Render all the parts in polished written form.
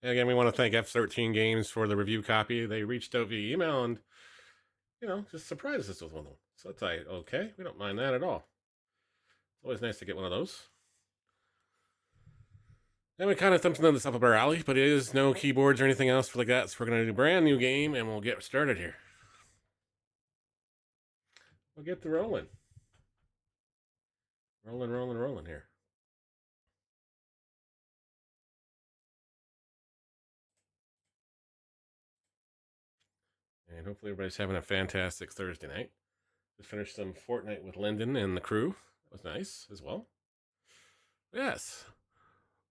And again, we want to thank F13 Games for the review copy. They reached out via email and, just surprised us with one of them. So it's like, okay, we don't mind that at all. It's always nice to get one of those. And we kind of something that's up our alley, but it is no keyboards or anything else like that. So we're going to do a brand new game and we'll get started here. We'll get to rolling. Rolling here. And hopefully everybody's having a fantastic Thursday night. Just finished some Fortnite with Lyndon and the crew. That was nice as well. Yes.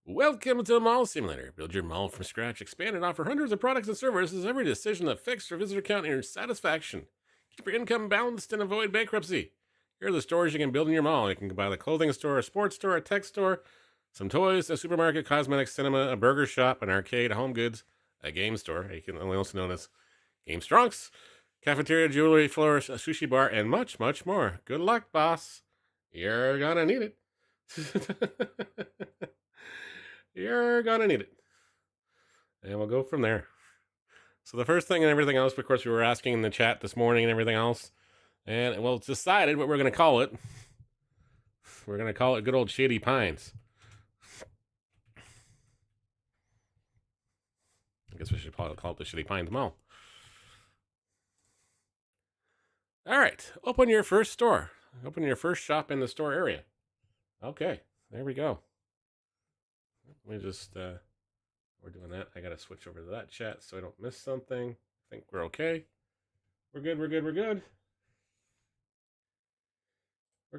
Welcome to the Mall Simulator. Build your mall from scratch, expand and offer hundreds of products and services. Every decision that fixes your visitor count and your satisfaction. Keep your income balanced and avoid bankruptcy. Here are the stores you can build in your mall. You can buy the clothing store, a sports store, a tech store, some toys, a supermarket, cosmetics, cinema, a burger shop, an arcade, home goods, a game store, also known as Game Stronks, cafeteria, jewelry, florist, a sushi bar, and much, much more. Good luck, boss. You're gonna need it. You're gonna need it. And we'll go from there. So the first thing and everything else, of course, we were asking in the chat this morning and everything else. And, well, it's decided what we're going to call it. We're going to call it good old Shady Pines. I guess we should probably call it the Shady Pines Mall. All right. Open your first store. Open your first shop in the store area. Okay. There we go. Let me just, we're doing that. I got to switch over to that chat so I don't miss something. I think we're okay. We're good. We're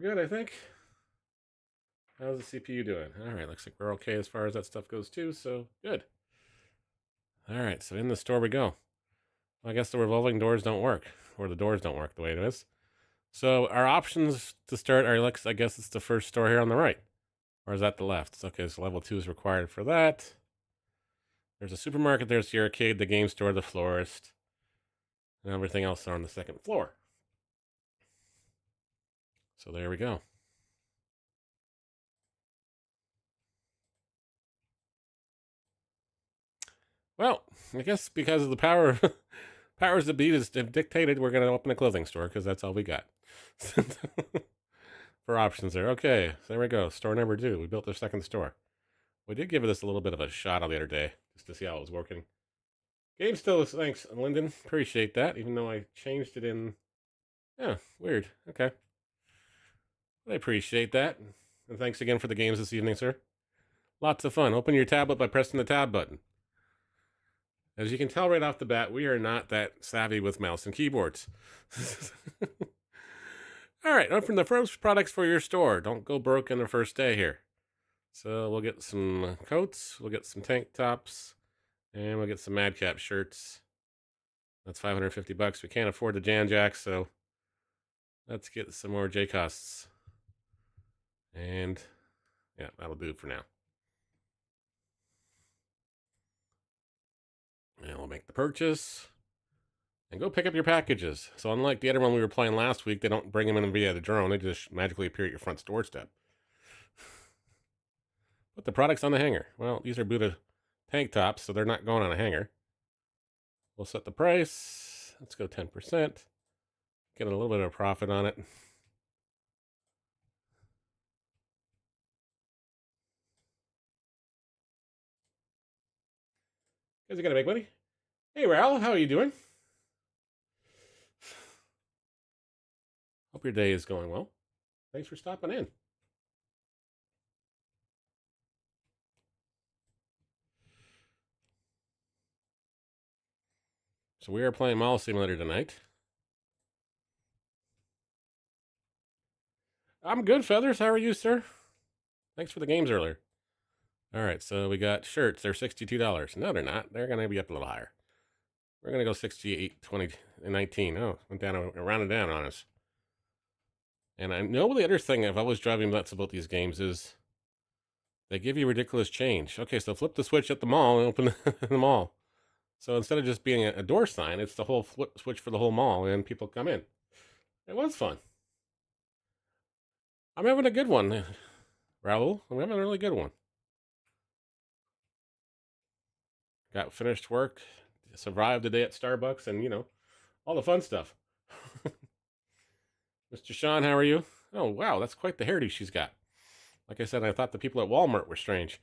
good, I think. How's the CPU doing? All right, looks like we're okay as far as that stuff goes too, so good. All right, so in the store we go. I guess the revolving doors don't work, or the doors don't work the way it is. So our options to start are, I guess it's the first store here on the right. Or is that the left? Okay, so level 2 is required for that. There's a supermarket, there's the arcade, the game store, the florist, and everything else on the second floor. So there we go. Well, I guess because of the powers that be have dictated, we're going to open a clothing store because that's all we got for options there. Okay, so there we go. Store number 2. We built our second store. We did give this a little bit of a shot on the other day just to see how it was working. Game still is, thanks, Lyndon. Appreciate that, even though I changed it in. Yeah, weird. Okay. I appreciate that. And thanks again for the games this evening, sir. Lots of fun. Open your tablet by pressing the tab button. As you can tell right off the bat, we are not that savvy with mouse and keyboards. All right, open the first products for your store. Don't go broke on the first day here. So we'll get some coats, we'll get some tank tops, and we'll get some Madcap shirts. That's $550. We can't afford the Jan Jacks, so let's get some more J-Costs. And yeah, that'll do for now. And we'll make the purchase and go pick up your packages. So unlike the other one we were playing last week, they don't bring them in via the drone. They just magically appear at your front doorstep. Put the products on the hanger. Well, these are Buddha tank tops, so they're not going on a hanger. We'll set the price. Let's go 10%. Get a little bit of a profit on it. Guys, you got to make money? Hey, Raul, how are you doing? Hope your day is going well. Thanks for stopping in. So we are playing Mall Simulator tonight. I'm good, Feathers. How are you, sir? Thanks for the games earlier. All right, so we got shirts. They're $62. No, they're not. They're going to be up a little higher. We're going to go 68, 20, and 19. Oh, went down, rounded down on us. And I know the other thing I've always driving nuts about these games is they give you ridiculous change. Okay, so flip the switch at the mall and open the mall. So instead of just being a door sign, it's the whole flip switch for the whole mall, and people come in. It was fun. I'm having a good one, Raul. I'm having a really good one. got finished work, survived the day at Starbucks, and all the fun stuff. Mr. Sean, how are you? Oh wow, that's quite the hairdo she's got. Like I said, I thought the people at Walmart were strange.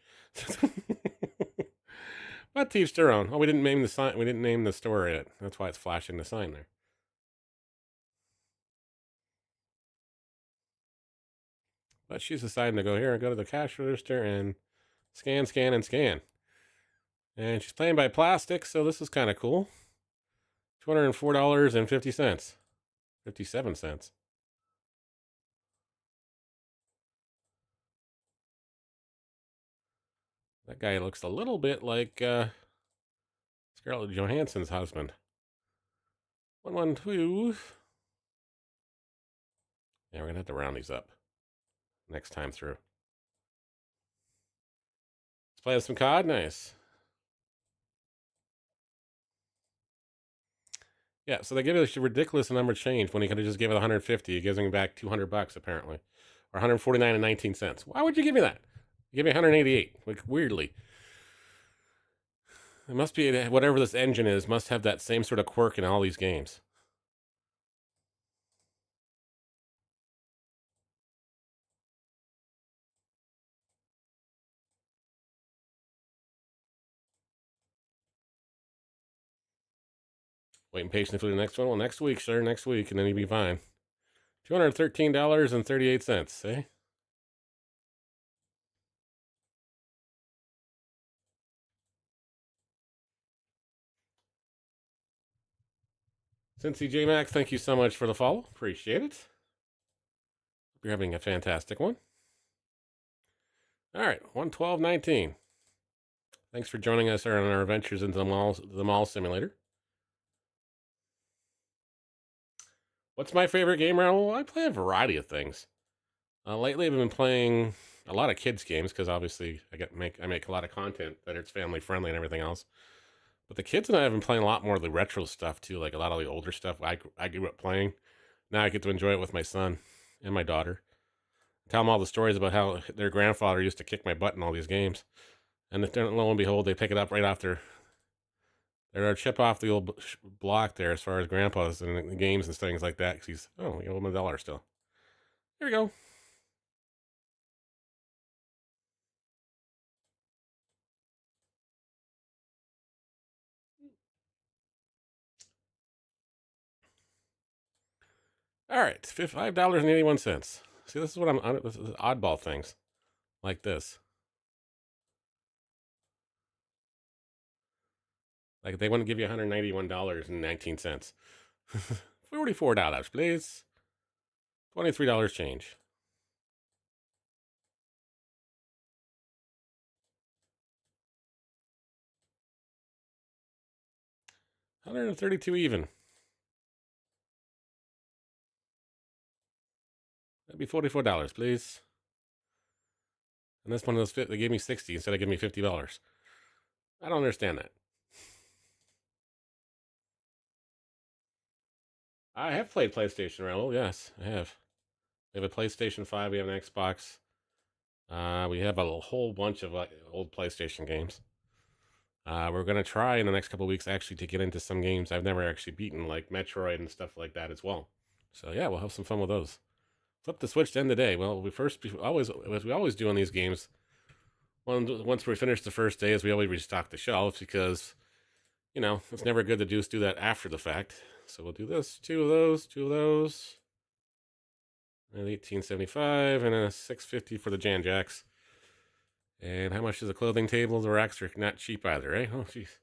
But to each their own. Oh, we didn't name the sign. We didn't name the store yet. That's why it's flashing the sign there. But she's deciding to go here and go to the cash register and scan, scan, and scan. And she's paying by plastic, so this is kind of cool. $204.50. 57 cents. That guy looks a little bit like Scarlett Johansson's husband. 112. Yeah, we're going to have to round these up next time through. Let's play some COD. Nice. Yeah, so they give us a ridiculous number change when he could have just gave it 150. He gives me back $200 apparently, or 149 and 19 cents. Why would you give me that? You give me 188. Like weirdly, it must be whatever this engine is must have that same sort of quirk in all these games. Waiting patiently for the next one. Well, next week, sir. Next week, and then you'll be fine. $213.38. Eh? Cincy J Max, thank you so much for the follow. Appreciate it. Hope you're having a fantastic one. All right, 112.19. Thanks for joining us on our adventures into the mall simulator. What's my favorite game, Raoul? I play a variety of things. Lately, I've been playing a lot of kids games because obviously I make a lot of content that it's family friendly and everything else. But the kids and I have been playing a lot more of the retro stuff too, like a lot of the older stuff I grew up playing. Now I get to enjoy it with my son and my daughter. Tell them all the stories about how their grandfather used to kick my butt in all these games, and then lo and behold, they pick it up right after they're a chip off the old block there as far as grandpa's and the games and things like that. Because you owe him $1 still. Here we go. All right, $5.81. See, this is what this is oddball things like this. Like they wouldn't give you $191.19. $44, please. $23 change. $132 even. That'd be $44, please. And this one of those they gave me 60 instead of giving me $50. I don't understand that. I have played PlayStation Raoul. Yes, I have. We have a PlayStation 5. We have an Xbox. We have a whole bunch of old PlayStation games. We're gonna try in the next couple of weeks actually to get into some games I've never actually beaten, like Metroid and stuff like that as well. So yeah, we'll have some fun with those. Flip the switch to end the day. Well, as we always do on these games, once we finish the first day, is we always restock the shelves because it's never good to do that after the fact. So we'll do this, two of those, and 1875 and a 650 for the Jan Jacks. And how much is a clothing table? The racks are not cheap either, eh? Oh, jeez.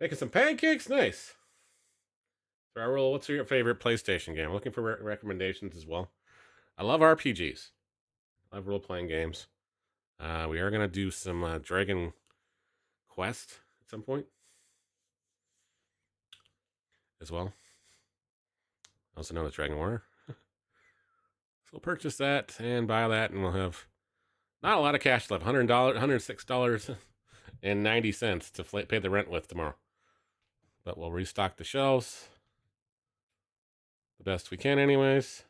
Making some pancakes? Nice. So, Raul, what's your favorite PlayStation game? I'm looking for recommendations as well. I love RPGs. I love role-playing games. We are going to do some Dragon Quest at some point as well. Also known as Dragon Warrior. So we'll purchase that and buy that, and we'll have not a lot of cash left. $106.90 to pay the rent with tomorrow. But we'll restock the shelves the best we can, anyways.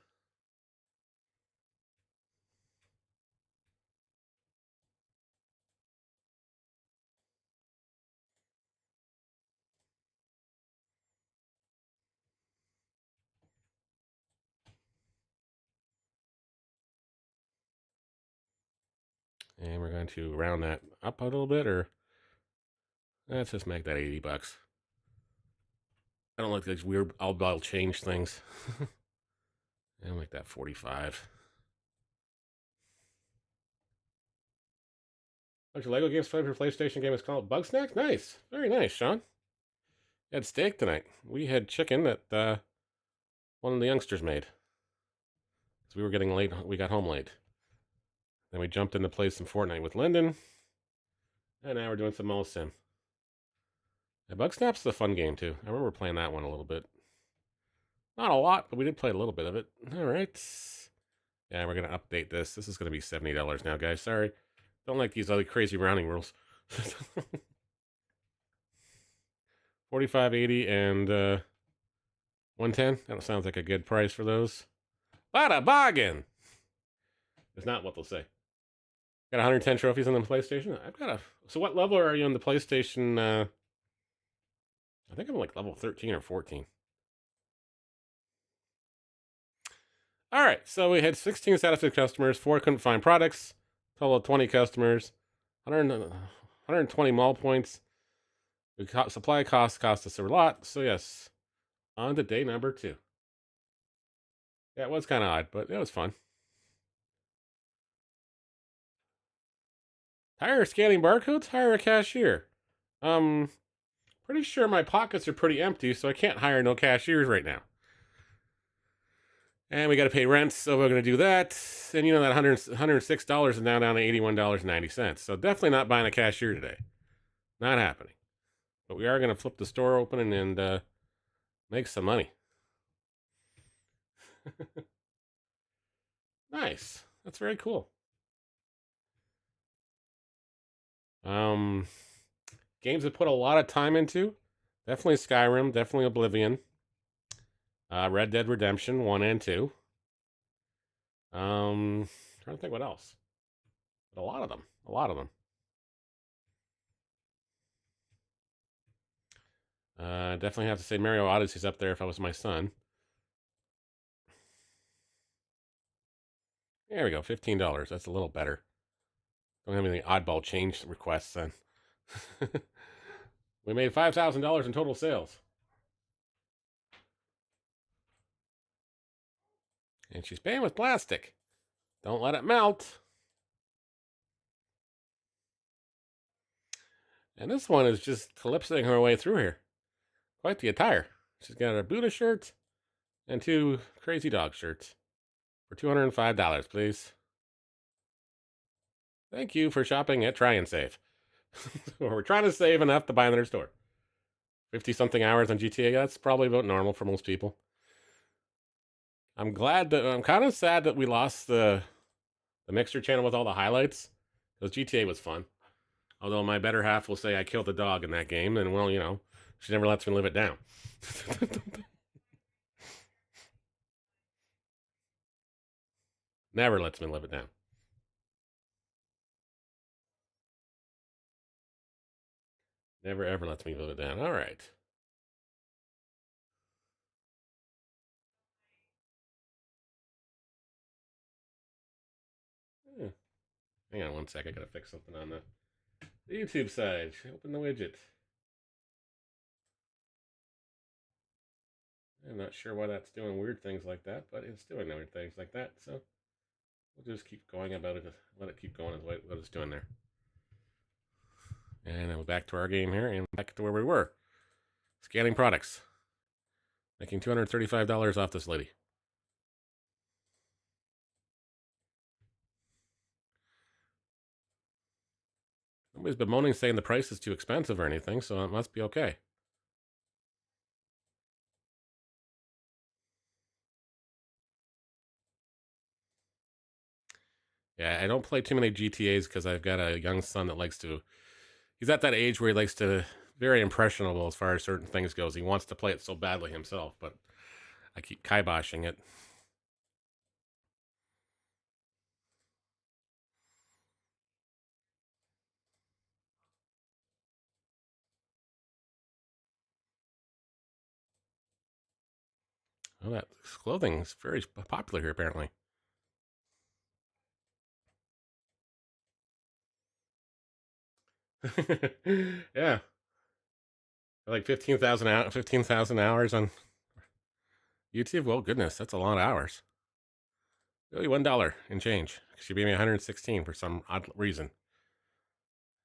And we're going to round that up a little bit, or let's just make that $80. I don't like these weird I'll change things. And make that 45. Bunch of Lego games played for PlayStation game is called Bug Snacks. Nice. Very nice, Sean. We had steak tonight. We had chicken that one of the youngsters made. So we were getting late. We got home late. Then we jumped into play some Fortnite with Lyndon. And now we're doing some Mall Sim. Yeah, Bug Snap's is a fun game, too. I remember playing that one a little bit. Not a lot, but we did play a little bit of it. All right. Yeah, we're going to update this. This is going to be $70 now, guys. Sorry. Don't like these other crazy rounding rules. 45.80 and 110. That sounds like a good price for those. Bada bargain! It's not what they'll say. Got 110 trophies on the PlayStation. I've got a. So what level are you on the PlayStation? I think I'm like level 13 or 14. All right, so we had 16 satisfied customers, 4 couldn't find products, total of 20 customers, 120 mall points. The supply cost us a lot, so yes, on to day number 2. Yeah, it was kind of odd, but it was fun. Hire scanning barcodes, hire a cashier. Pretty sure my pockets are pretty empty, so I can't hire no cashiers right now. And we got to pay rent, so we're going to do that. And you know that $106 is now down to $81.90. So definitely not buying a cashier today. Not happening. But we are going to flip the store open and make some money. Nice. That's very cool. Games I've put a lot of time into. Definitely Skyrim. Definitely Oblivion. Red Dead Redemption 1 and 2. Trying to think what else. But a lot of them. A lot of them. Definitely have to say Mario Odyssey's up there if I was my son. There we go, $15. That's a little better. Don't have any oddball change requests then. We made $5,000 in total sales. And she's paying with plastic. Don't let it melt. And this one is just calypsoing her way through here. Quite the attire. She's got a Buddha shirt and 2 crazy dog shirts for $205, please. Thank you for shopping at Try and Save. We're trying to save enough to buy another store. 50-something hours on GTA, that's probably about normal for most people. I'm kind of sad that we lost the Mixer channel with all the highlights, because GTA was fun. Although my better half will say I killed a dog in that game, and well, you know, she never lets me live it down. Never lets me live it down. Never ever lets me live it down. All right. Hmm. Hang on one sec. I gotta fix something on the YouTube side. Open the widget. I'm not sure why that's doing weird things like that, but it's doing weird things like that. So we'll just keep going about it. Let it keep going as what it's doing there. And then we're back to our game here and back to where we were. Scanning products. Making $235 off this lady. Nobody's bemoaning saying the price is too expensive or anything, so it must be okay. Yeah, I don't play too many GTAs because I've got a young son that likes to. He's at that age where he likes to. Very impressionable as far as certain things goes. He wants to play it so badly himself, but I keep kiboshing it. Oh, that clothing is very popular here, apparently. Yeah, like 15,000 hours on YouTube. Well, goodness, that's a lot of hours. Really, $1 and change. She gave me 116 for some odd reason,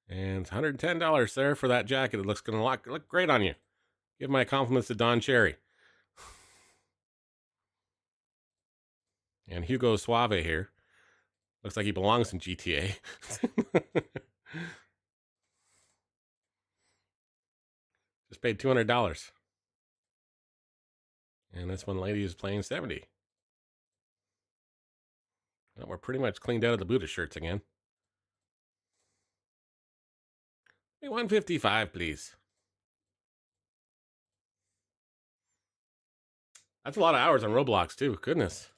and $110 there for that jacket. It looks gonna look great on you. Give my compliments to Don Cherry and Hugo Suave here. Looks like he belongs in GTA. Just paid $200, and this one lady is playing 70. Well, we're pretty much cleaned out of the Buddha shirts again. 155, please. That's a lot of hours on Roblox too. Goodness,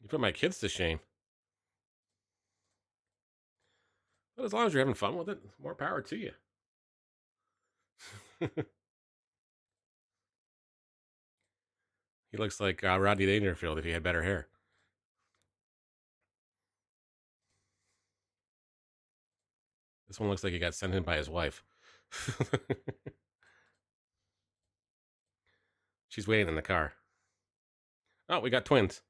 you put my kids to shame. But as long as you're having fun with it, more power to you. He looks like Rodney Dangerfield if he had better hair. This one looks like he got sent in by his wife. She's waiting in the car. Oh, we got twins.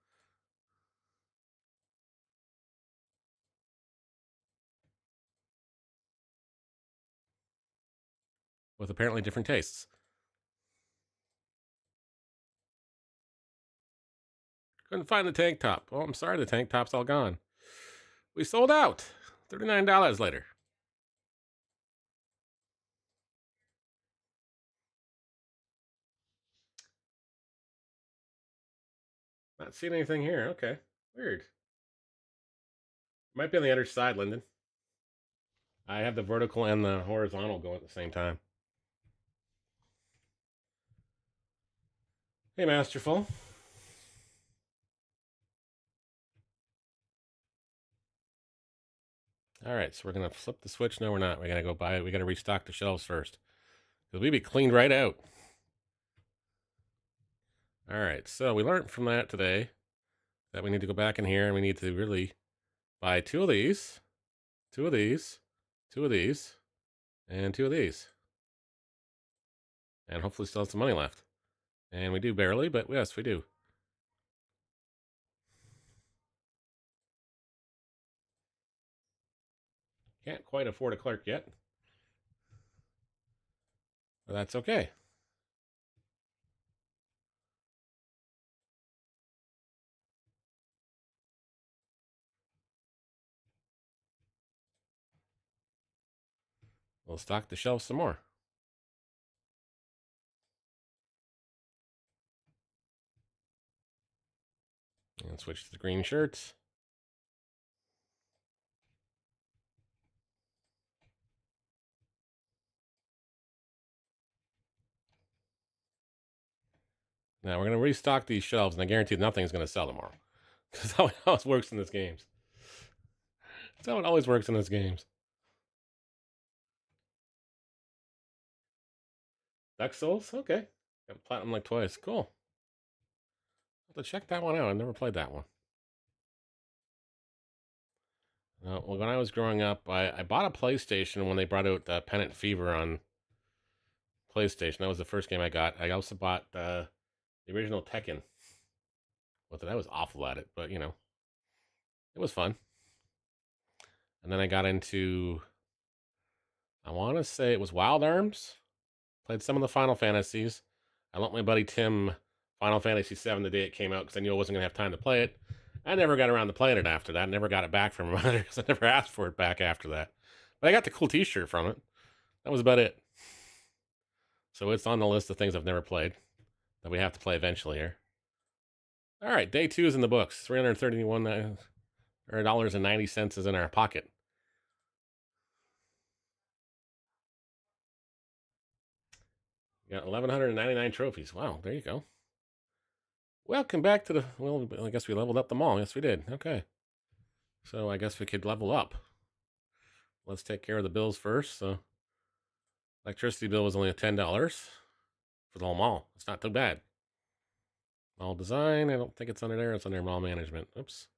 With apparently different tastes. Couldn't find the tank top. Oh, I'm sorry, the tank top's all gone. We sold out. $39 later. Not seeing anything here. Okay. Weird. Might be on the other side, Lyndon. I have the vertical and the horizontal going at the same time. Hey, Masterful. All right, so we're going to flip the switch. No, we're not. We got to go buy it. We got to restock the shelves first, because we be cleaned right out. All right, so we learned from that today that we need to go back in here and we need to really buy two of these, two of these, two of these, and two of these. And hopefully still have some money left. And we do barely, but yes, we do. Can't quite afford a clerk yet. But that's okay. We'll stock the shelves some more. And switch to the green shirts. Now we're going to restock these shelves, and I guarantee nothing's going to sell tomorrow. That's how it always works in these games. That's how it always works in these games. Duck Souls? Okay. Got platinum like twice. Cool. I'll have to check that one out. I never played that one. Well, when I was growing up, I bought a PlayStation when they brought out Pennant Fever on PlayStation. That was the first game I got. I also bought the original Tekken with it. I was awful at it, but it was fun. And then I got into, I want to say it was Wild Arms. Played some of the Final Fantasies. I lent my buddy Tim Final Fantasy VII the day it came out because I knew I wasn't going to have time to play it. I never got around to playing it after that. Never got it back from him because I never asked for it back after that. But I got the cool T-shirt from it. That was about it. So it's on the list of things I've never played that we have to play eventually here. All right, day 2 is in the books. $331.90 is in our pocket. Got 1,199 trophies. Wow, there you go. Welcome back to the, well, I guess we leveled up the mall. Yes, we did. Okay. So I guess we could level up. Let's take care of the bills first. So electricity bill was only $10 for the whole mall. It's not too bad. Mall design, I don't think it's under there. It's under mall management. Oops.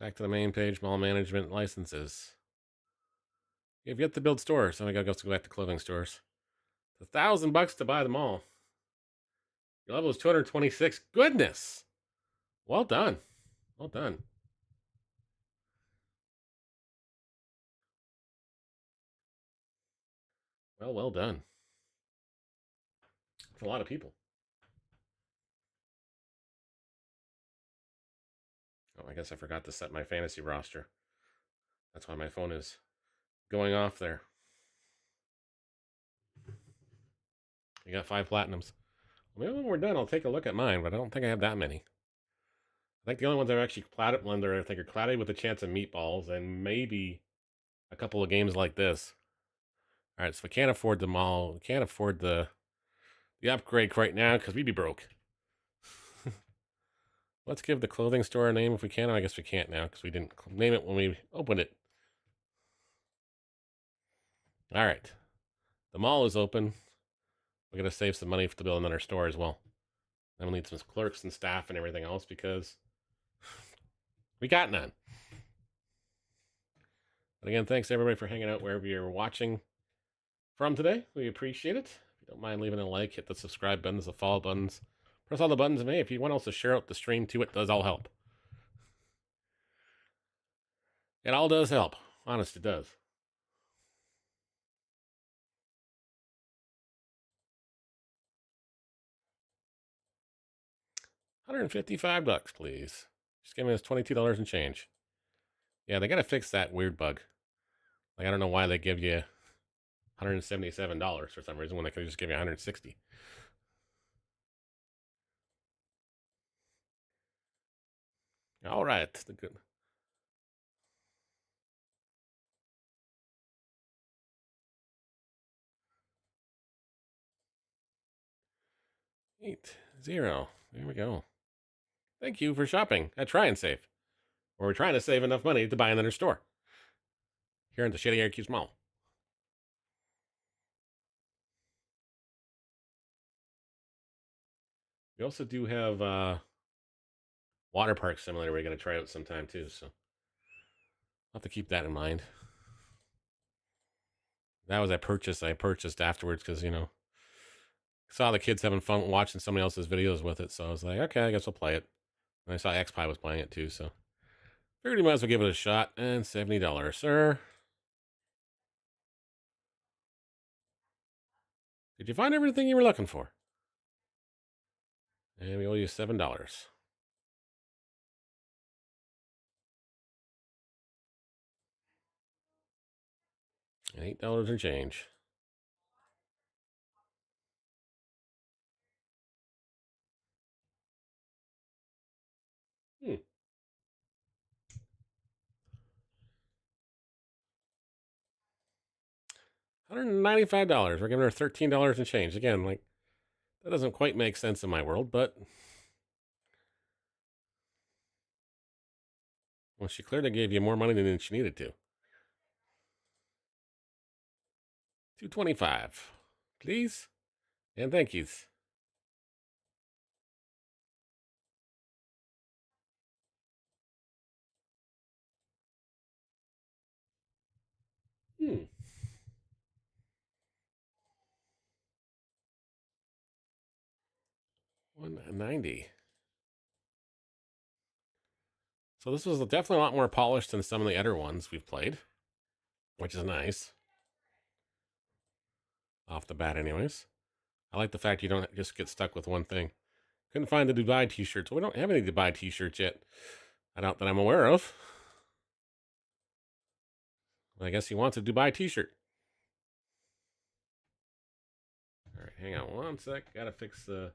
Back to the main page, mall management licenses. You've yet to build stores, so I gotta go back to clothing stores. It's $1,000 to buy them all. Your level is 226. Goodness. Well done. Well done. Well done. It's a lot of people. Oh, I guess I forgot to set my fantasy roster. That's why my phone is going off there. You got 5 platinums. Well, maybe when we're done, I'll take a look at mine, but I don't think I have that many. I think the only ones that are actually Clouded Blender, I think, are Clouded with a Chance of Meatballs, and maybe a couple of games like this. All right, so we can't afford them all. We can't afford the upgrade right now because we'd be broke. Let's give the clothing store a name if we can. I guess we can't now because we didn't name it when we opened it. All right. The mall is open. We're going to save some money to build another store as well. Then we'll need some clerks and staff and everything else because we got none. But again, thanks everybody for hanging out wherever you're watching from today. We appreciate it. If you don't mind leaving a like, hit the subscribe buttons, the follow buttons. Press all the buttons, and hey, if you want us to share out the stream too, it does all help. It all does help. Honest, it does. $155, please. Just give me us $22 and change. Yeah, they got to fix that weird bug. Like, I don't know why they give you $177 for some reason when they could just give you $160. All right. The good. Eight, zero. There we go. Thank you for shopping at Try and Save. Or we're trying to save enough money to buy another store here in the Shady Syracuse Mall. We also do have water park simulator we're going to try out sometime too, so I'll have to keep that in mind. That was I purchased afterwards because, saw the kids having fun watching somebody else's videos with it, so I was like, okay, I guess I'll play it. And I saw XPie was playing it too, so figured you might as well give it a shot. And $70, sir. Did you find everything you were looking for? And we owe you $7. And $8 and change. $195. We're giving her $13 and change. Again, like, that doesn't quite make sense in my world, but well, she clearly gave you more money than she needed to. $225, please, and thank yous. Hmm. 190. So this was definitely a lot more polished than some of the other ones we've played, which is nice. Off the bat, anyways. I like the fact you don't just get stuck with one thing. Couldn't find the Dubai t-shirts. Well, we don't have any Dubai t-shirts yet. I doubt that I'm aware of. I guess he wants a Dubai t-shirt. All right, hang on one sec. Gotta fix the...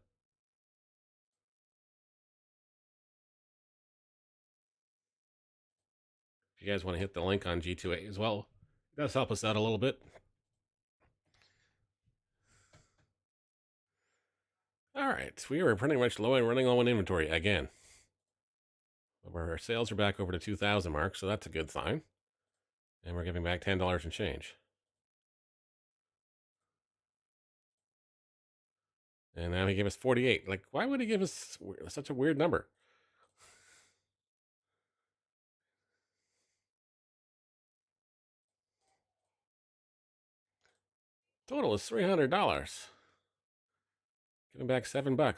If you guys want to hit the link on G2A as well, it does help us out a little bit. All right, we are pretty much low and running low in inventory again. Our sales are back over the 2,000 mark, so that's a good sign. And we're giving back $10 and change. And now he gave us 48. Like, why would he give us such a weird number? Total is $300. Giving back $7. There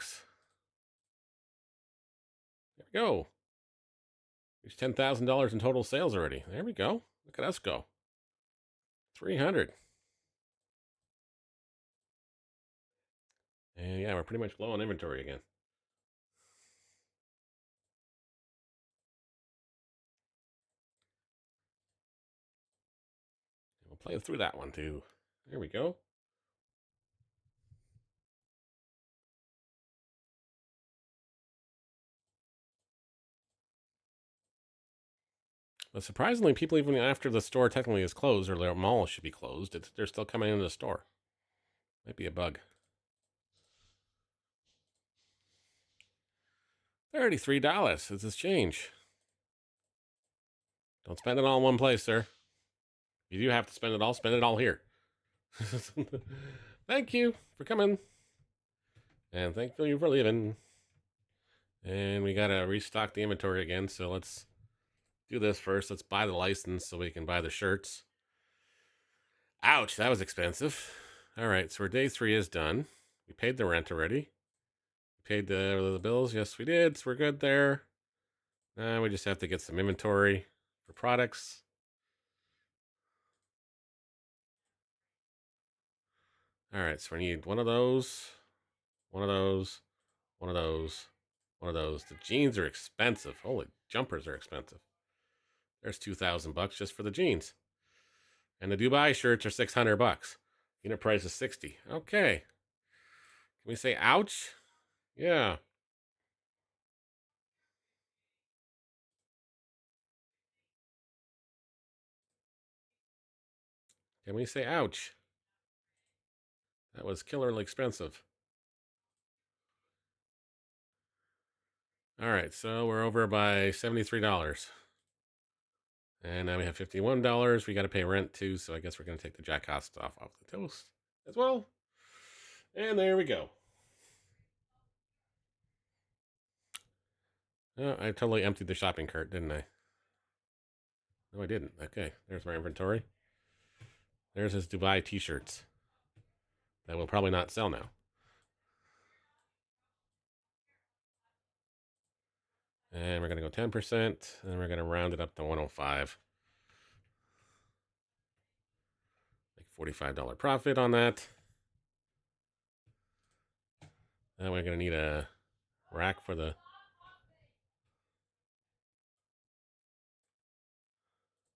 we go. There's $10,000 in total sales already. There we go. Look at us go. 300. And yeah, we're pretty much low on inventory again. We'll play through that one too. There we go. But surprisingly, people, even after the store technically is closed, or their mall should be closed, they're still coming into the store. Might be a bug. $33 is this change. Don't spend it all in one place, sir. If you do have to spend it all here. Thank you for coming. And thank you for leaving. And we gotta restock the inventory again, so let's do this first. Let's buy the license so we can buy the shirts. Ouch, that was expensive. All right, so our day 3 is done. We paid the rent already. We paid the bills. Yes, we did. So we're good there. Now we just have to get some inventory for products. All right, so we need one of those, one of those, one of those, one of those. The jeans are expensive. Holy, jumpers are expensive. There's $2,000 just for the jeans. And the Dubai shirts are $600. Unit price is 60. Okay. Can we say ouch? Yeah. Can we say ouch? That was killerly expensive. All right, so we're over by $73. And now we have $51. We got to pay rent too, so I guess we're going to take the Jack Hot stuff off the toast as well. And there we go. Oh, I totally emptied the shopping cart, didn't I? No, I didn't. Okay, there's my inventory. There's his Dubai t-shirts that will probably not sell now. And we're going to go 10%, and we're going to round it up to 105. Make $45 profit on that. Then we're going to need a rack for the...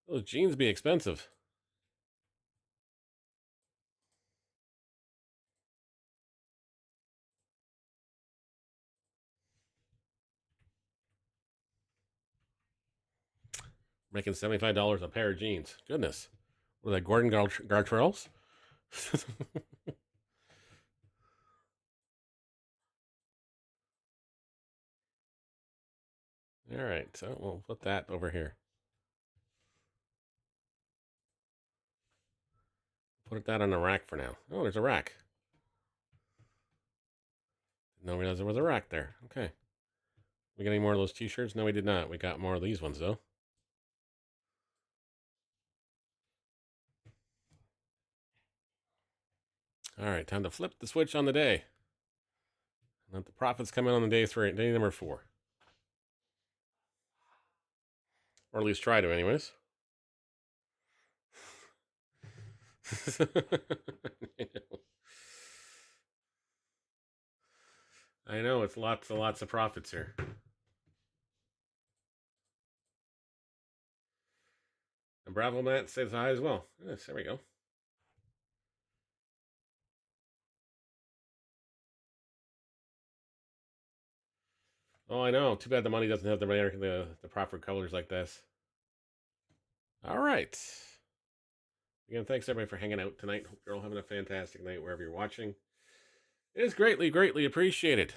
Those jeans be expensive. Making $75 a pair of jeans. Goodness. What are they, Gordon Gartrells? All right, so we'll put that over here. Put that on the rack for now. Oh, there's a rack. Didn't realize there was a rack there. Okay. We got any more of those t-shirts? No, we did not. We got more of these ones, though. All right, time to flip the switch on the day. Let the profits come in on the day number 4. Or at least try to, anyways. I know, it's lots and lots of profits here. And Bravo Matt says hi as well. Yes, there we go. Oh, I know. Too bad the money doesn't have the proper colors like this. All right. Again, thanks everybody for hanging out tonight. Hope you're all having a fantastic night wherever you're watching. It is greatly, greatly appreciated.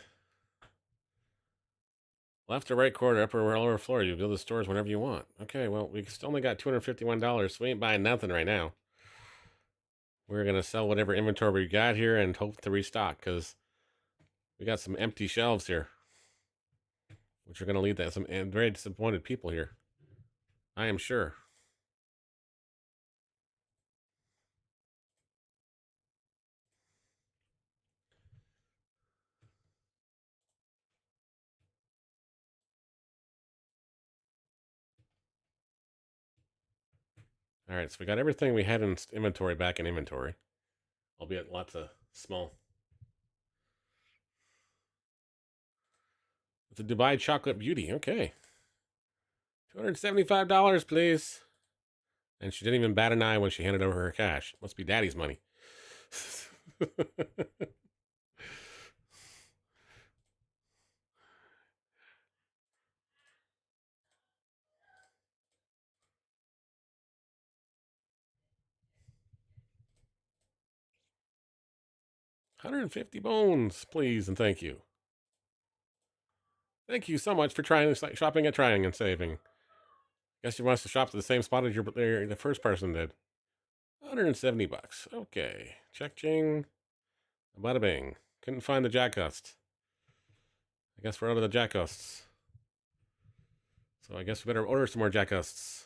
Left or right quarter, upper or lower floor. You build the stores whenever you want. Okay, well, we still only got $251, so we ain't buying nothing right now. We're going to sell whatever inventory we got here and hope to restock, because we got some empty shelves here, which are going to lead to some very disappointed people here. I am sure. All right, so we got everything we had in inventory back in inventory, albeit lots of small. The Dubai Chocolate Beauty. Okay. $275, please. And she didn't even bat an eye when she handed over her cash. Must be daddy's money. $150 bones, please, and thank you. Thank you so much for shopping at Trying and Saving. Guess you want us to shop at the same spot as the first person did. $170. Okay. Check-ching. Bada bing. Couldn't find the jack dust. I guess we're out of the jack dusts. So I guess we better order some more jack dusts.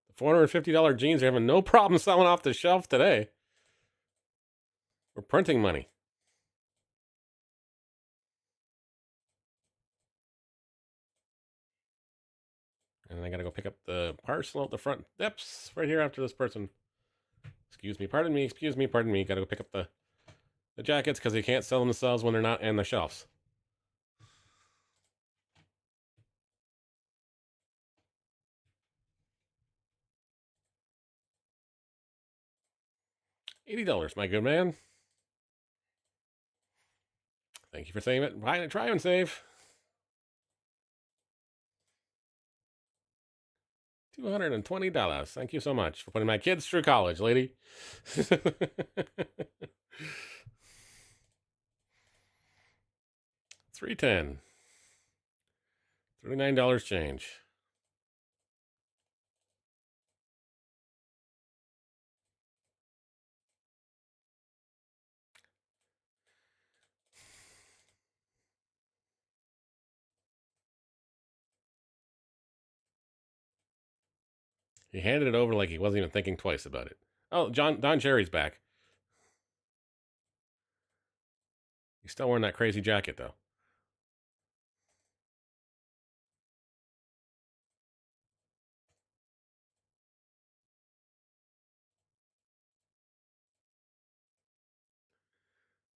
The $450 jeans are having no problem selling off the shelf today. We're printing money. And I gotta go pick up the parcel at the front steps right here after this person. Excuse me, pardon me. Gotta go pick up the jackets because they can't sell themselves when they're not in the shelves. $80, my good man. Thank you for saying it. Buy it, try and save. $220. Thank you so much for putting my kids through college, lady. $310. $39 change. He handed it over like he wasn't even thinking twice about it. Oh, Don Cherry's back. He's still wearing that crazy jacket, though.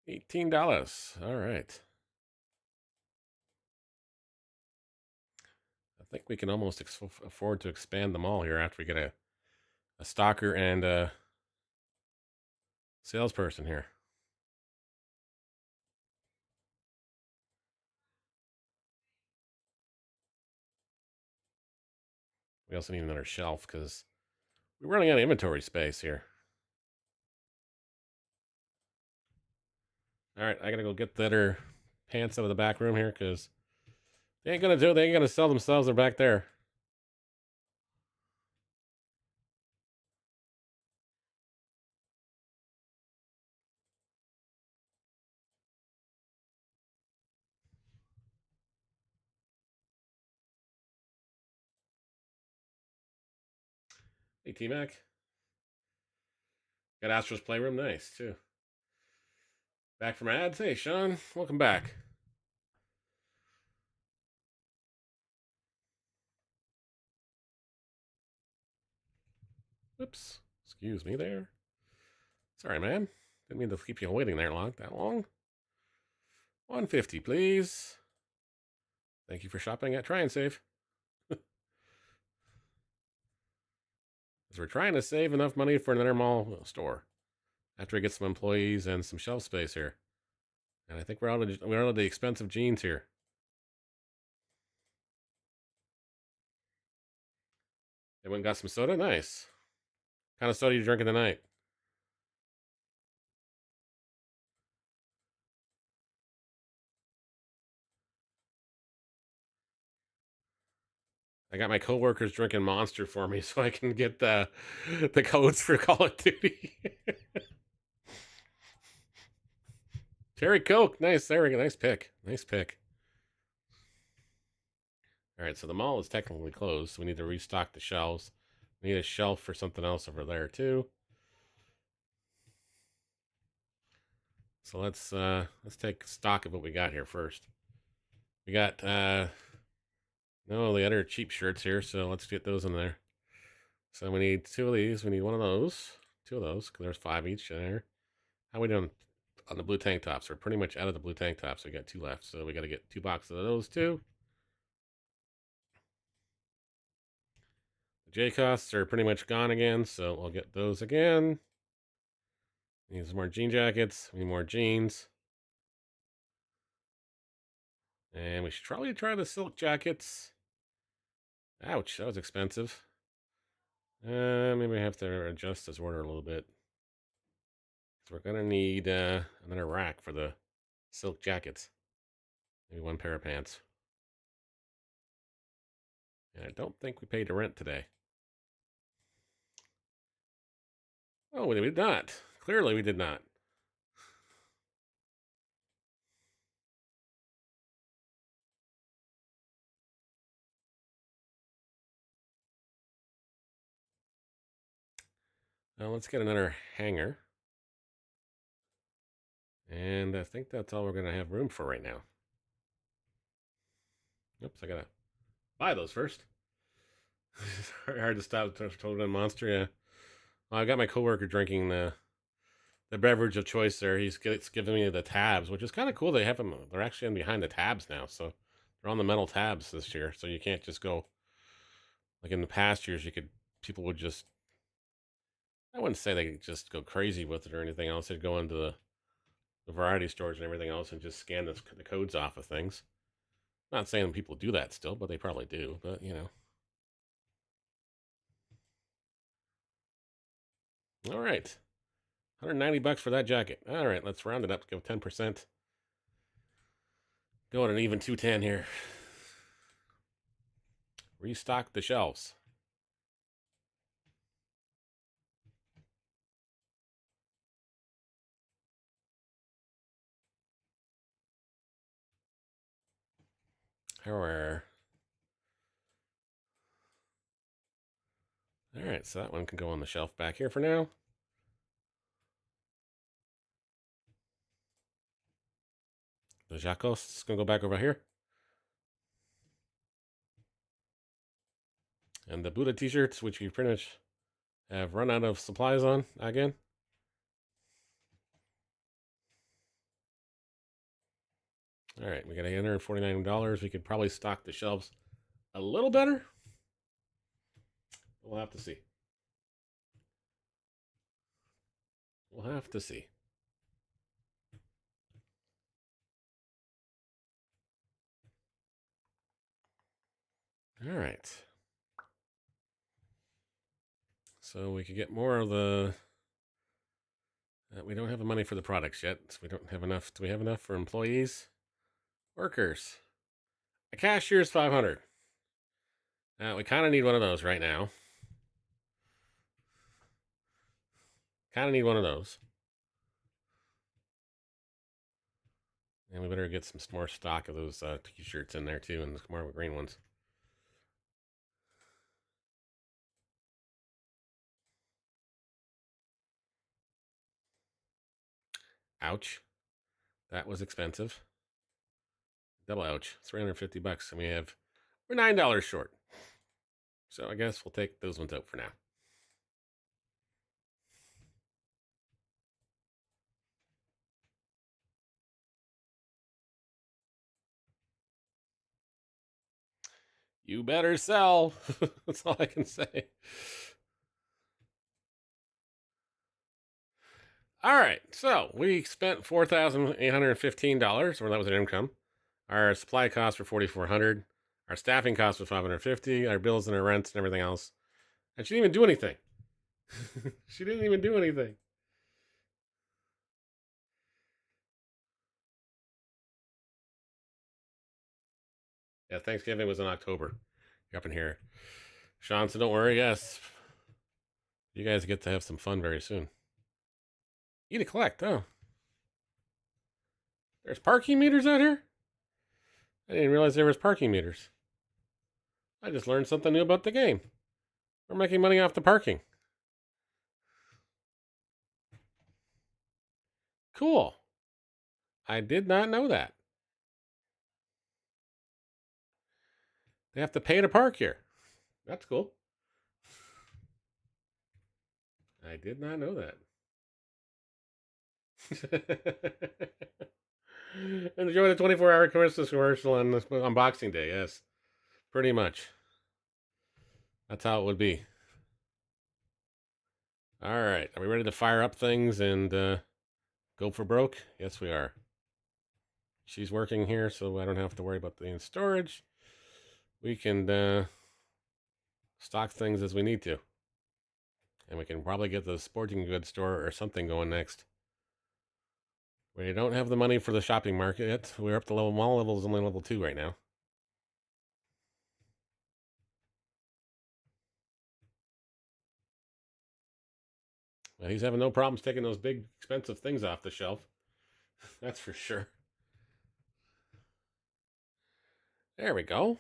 $18. All right. I think we can almost afford to expand the mall here after we get a stalker and a salesperson here. We also need another shelf because we're running out of inventory space here. All right, I gotta go get the other pants out of the back room here because they ain't gonna sell themselves. They're back there. Hey, T-Mac. Got Astro's Playroom. Nice, too. Back from ads. Hey, Sean. Welcome back. Oops. Excuse me there. Sorry, man. Didn't mean to keep you waiting there that long. $150, please. Thank you for shopping at Try and Save. As we're trying to save enough money for another mall store after we get some employees and some shelf space here. And I think we're out of the expensive jeans here. They went and got some soda. Nice. What kind of soda you drinking tonight? I got my coworkers drinking Monster for me so I can get the codes for Call of Duty. Cherry Coke. Nice. There we go. Nice pick. Nice pick. All right, so the mall is technically closed. So we need to restock the shelves. We need a shelf for something else over there, too. So let's take stock of what we got here first. We got no, the other cheap shirts here, so let's get those in there. So we need 2 of these. We need 1 of those. 2 of those, because there's 5 each in there. How we doing on the blue tank tops? We're pretty much out of the blue tank tops. We got 2 left, so we got to get 2 boxes of those too. The J costs are pretty much gone again, so we'll get those again. Need some more jean jackets. We need more jeans. And we should probably try the silk jackets. Ouch, that was expensive. Maybe I have to adjust this order a little bit. So we're gonna need another rack for the silk jackets. Maybe 1 pair of pants. And I don't think we paid the rent today. Oh, we did not. Clearly we did not. Now let's get another hanger. And I think that's all we're gonna have room for right now. Oops, I gotta buy those first. It's hard to stop Total Monster, yeah. Well, I got my coworker drinking the beverage of choice there. He's giving me the tabs, which is kind of cool. They have them, they're actually behind the tabs now. So they're on the metal tabs this year. So you can't just go, like in the past years, people would just, I wouldn't say they just go crazy with it or anything else. They'd go into the variety stores and everything else and just scan the codes off of things. Not saying people do that still, but they probably do. But, you know. All right. $190 for that jacket. All right, let's round it up. Give 10%. Go at an even 210 here. Restock the shelves. All right, so that one can go on the shelf back here for now. The Jacos is going to go back over here. And the Buddha t-shirts, which we pretty much have run out of supplies on again. All right, we got $849. We could probably stock the shelves a little better. We'll have to see. We'll have to see. All right. So we could get more of the... we don't have the money for the products yet. So we don't have enough. Do we have enough for employees? Workers. A cashier's $500. We kind of need one of those right now. Kind of need one of those. And we better get some more stock of those t-shirts in there too, and the more green ones. Ouch. That was expensive. Double ouch. $350, and we're $9 short. So I guess we'll take those ones out for now. You better sell. That's all I can say. All right, so we spent $4,815, or that was an income. Our supply costs were $4,400. Our staffing costs was $550. Our bills and our rents and everything else. And she didn't even do anything. She didn't even do anything. Yeah, Thanksgiving was in October. You're up in here. Sean said, don't worry, yes. You guys get to have some fun very soon. Eat a collect, oh. There's parking meters out here? I didn't realize there was parking meters. I just learned something new about the game. We're making money off the parking. Cool. I did not know that. They have to pay to park here. That's cool. I did not know that. Enjoy the 24-hour Christmas commercial on Boxing Day. Yes, pretty much. That's how it would be. All right. Are we ready to fire up things and go for broke? Yes, we are. She's working here, so I don't have to worry about the storage. We can stock things as we need to. And we can probably get the sporting goods store or something going next. We don't have the money for the shopping market yet. We're up to level, mall level is only level 2 right now. Well, he's having no problems taking those big, expensive things off the shelf. That's for sure. There we go.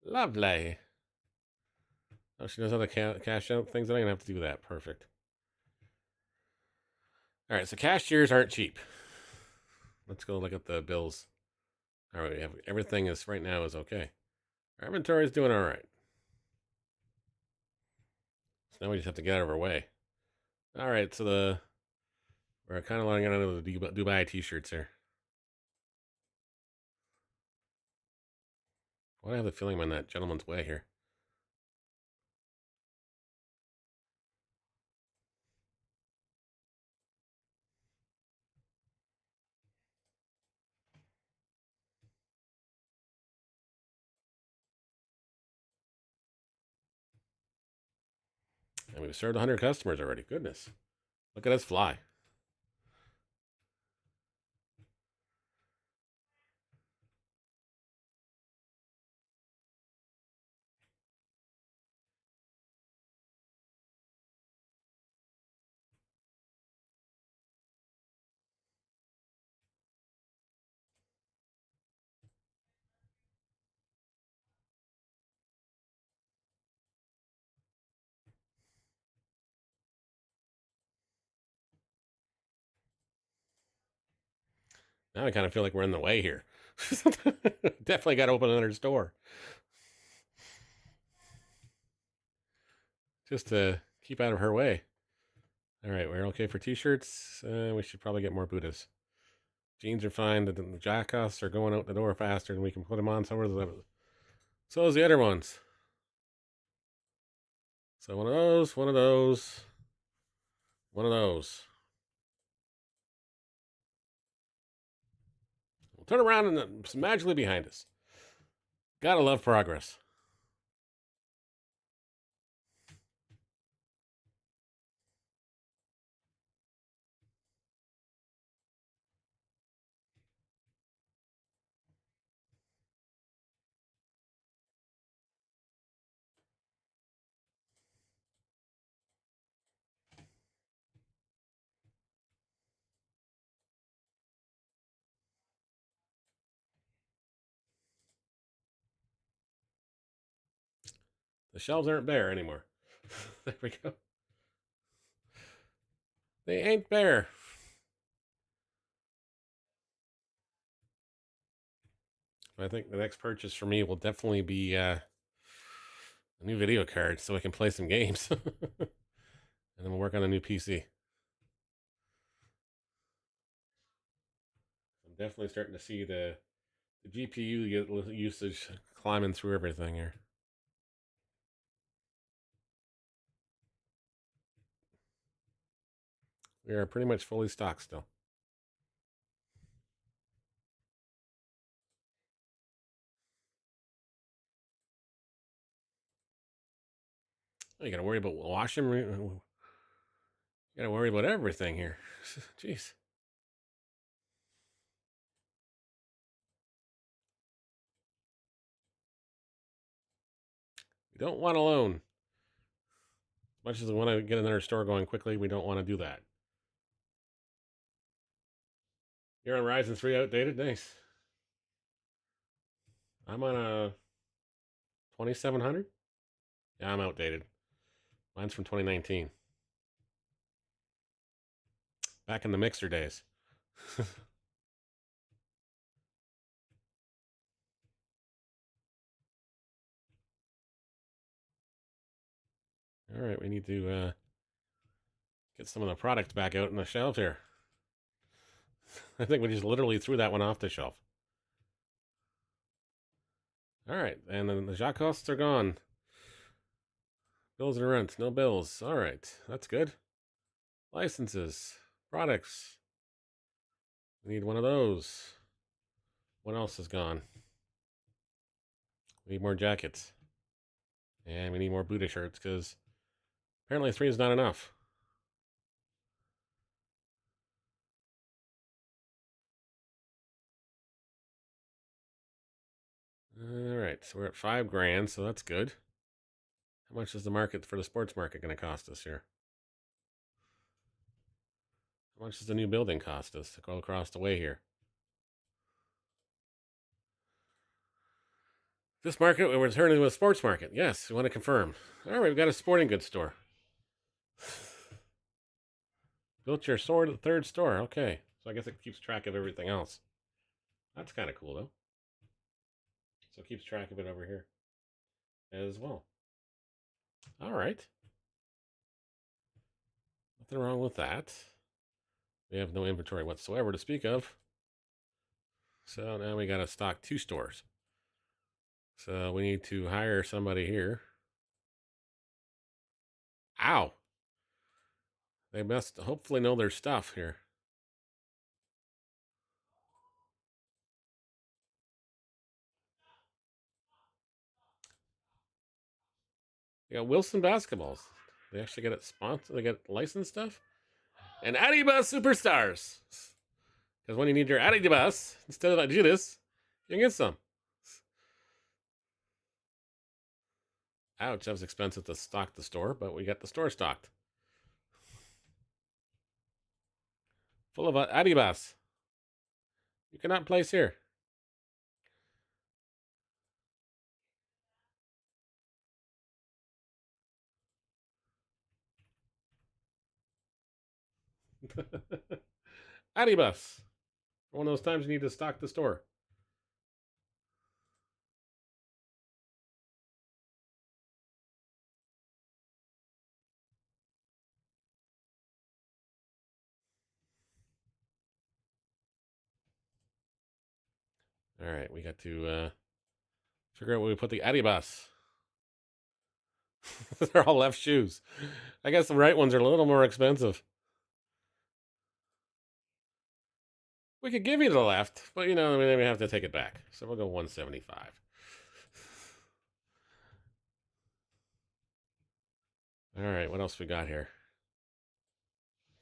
Lovely. Oh, she knows how to cash out things. I don't even have to do that. Perfect. All right, so cashiers aren't cheap. Let's go look at the bills. All right, we have everything is right now is okay. Our inventory is doing all right. So now we just have to get out of our way. All right, so we're kind of letting out of the Dubai t-shirts here. Why do I have the feeling I'm in that gentleman's way here? And we've served 100 customers already. Goodness. Look at us fly. Now I kind of feel like we're in the way here. Definitely got to open another store. Just to keep out of her way. All right, we're okay for t-shirts. We should probably get more Buddhas. Jeans are fine. The jackets are going out the door faster than we can put them on. So is the other ones. So one of those, one of those, one of those. We'll turn around and it's magically behind us. Gotta love progress. The shelves aren't bare anymore. There we go. They ain't bare. I think the next purchase for me will definitely be a new video card so I can play some games. And then we'll work on a new PC. I'm definitely starting to see the GPU usage climbing through everything here. We are pretty much fully stocked still. Oh, you gotta worry about washing. You gotta worry about everything here. Jeez. We don't want a loan. As much as we want to get another store going quickly, we don't want to do that. You're on Ryzen 3 outdated? Nice. I'm on a 2700. Yeah, I'm outdated. Mine's from 2019. Back in the mixer days. All right, we need to get some of the product back out in the shelves here. I think we just literally threw that one off the shelf. All right, and then the Jacques are gone. Bills and rent, no bills. All right, that's good. Licenses, products. We need one of those. What else is gone? We need more jackets. And we need more Buddha shirts because apparently 3 is not enough. All right, so we're at $5,000, so that's good. How much is the market for the sports market going to cost us here? How much does the new building cost us to go across the way here? This market, we're turning to a sports market. Yes, we want to confirm. All right, we've got a sporting goods store. Built your third store. Okay, so I guess it keeps track of everything else. That's kind of cool, though. So it keeps track of it over here as well. All right. Nothing wrong with that. We have no inventory whatsoever to speak of. So now we got to stock 2 stores. So we need to hire somebody here. Ow! They must hopefully know their stuff here. They got Wilson basketballs. They actually get it sponsored. They get licensed stuff. And Adidas Superstars. Because when you need your Adidas, instead of Adidas, you can get some. Ouch, that was expensive to stock the store, but we got the store stocked. Full of Adidas. You cannot place here. Adibus. One of those times you need to stock the store. All right, we got to figure out where we put the Adibus. They're all left shoes. I guess the right ones are a little more expensive. We could give you the left, but then we have to take it back. So we'll go 175. All right, what else we got here?